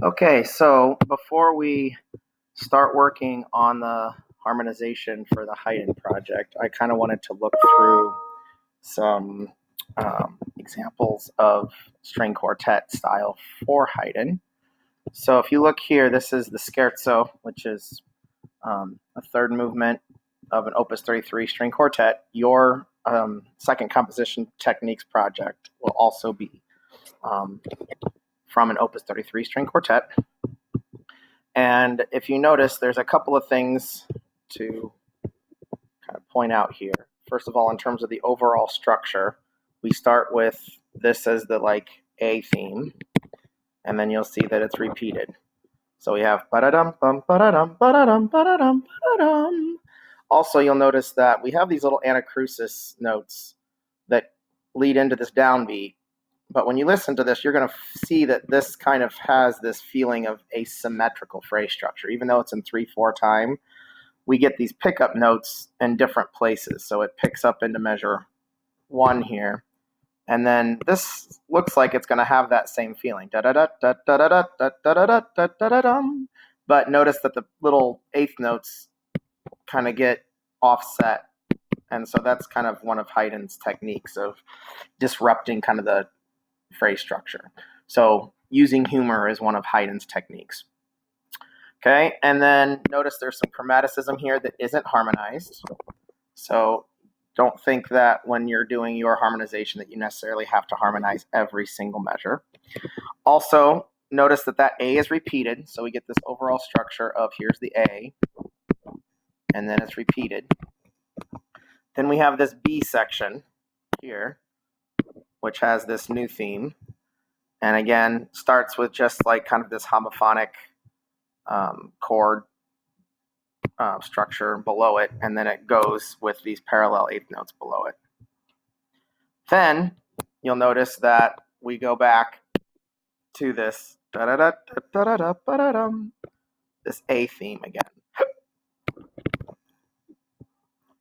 Okay, so before we start working on the harmonization for the Haydn project, I kind of wanted to look through some examples of string quartet style for Haydn. So if you look here, this is the scherzo, which is a third movement of an Opus 33 string quartet. Your second composition techniques project will also be from an Opus 33 string quartet. And if you notice, there's a couple of things to kind of point out here. First of all, in terms of the overall structure, we start with this as the A theme, and then you'll see that it's repeated. So we have ba-da-dum, bum, ba-da-dum, ba-da-dum, ba-da-dum, ba-da-dum. Also, you'll notice that we have these little anacrusis notes that lead into this downbeat. But when you listen to this, you're going to see that this kind of has this feeling of asymmetrical phrase structure. Even though it's in 3/4 time, we get these pickup notes in different places. So it picks up into measure 1 here. And then this looks like it's going to have that same feeling. Da-da-da-da-da-da-da-da-da-da-da-dum. But notice that the little eighth notes kind of get offset. And so that's kind of one of Haydn's techniques of disrupting kind of the phrase structure. So using humor is one of Haydn's techniques. Okay, and then notice there's some chromaticism here that isn't harmonized. So don't think that when you're doing your harmonization that you necessarily have to harmonize every single measure. Also, notice that that A is repeated. So we get this overall structure of here's the A, and then it's repeated. Then we have this B section here, which has this new theme. And again, starts with just kind of this homophonic chord structure below it, and then it goes with these parallel eighth notes below it. Then you'll notice that we go back to this this A theme again.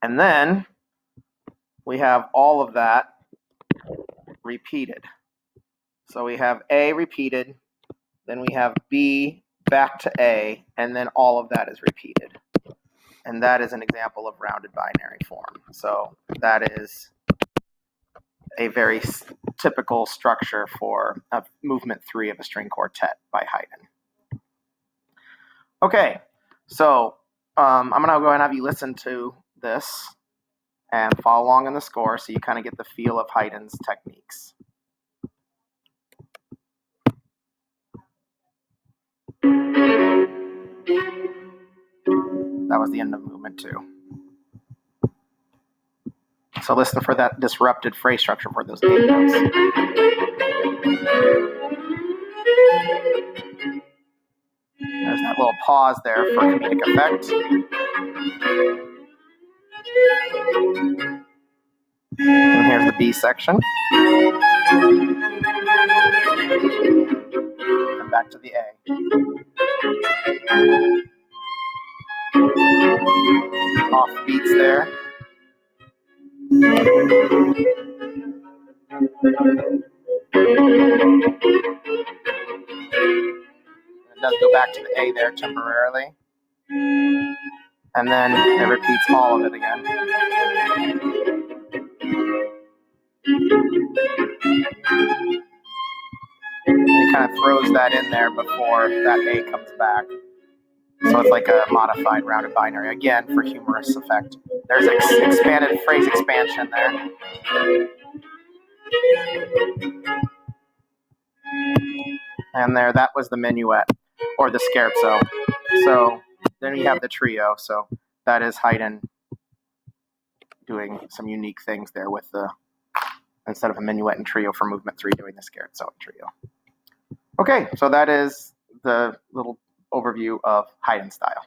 And then we have all of that repeated. So we have A repeated, then we have B back to A, and then all of that is repeated. And that is an example of rounded binary form. So that is a very typical structure for movement 3 of a string quartet by Haydn. Okay, so I'm going to go ahead and have you listen to this and follow along in the score so you kind of get the feel of Haydn's techniques. That was the end of movement 2. So listen for that disrupted phrase structure for those 8 notes. There's that little pause there for comedic effect. And here's the B section. And back to the A. Off beats there. It does go back to the A there temporarily. And then it repeats all of it again. And it kind of throws that in there before that A comes back. So it's like a modified rounded binary, again, for humorous effect. There's expanded phrase expansion there. And there, that was the minuet, or the scherzo. So then you have the trio. So that is Haydn doing some unique things there with the, instead of a minuet and trio for movement 3, doing the scherzo and trio. Okay, so that is the little overview of Haydn style.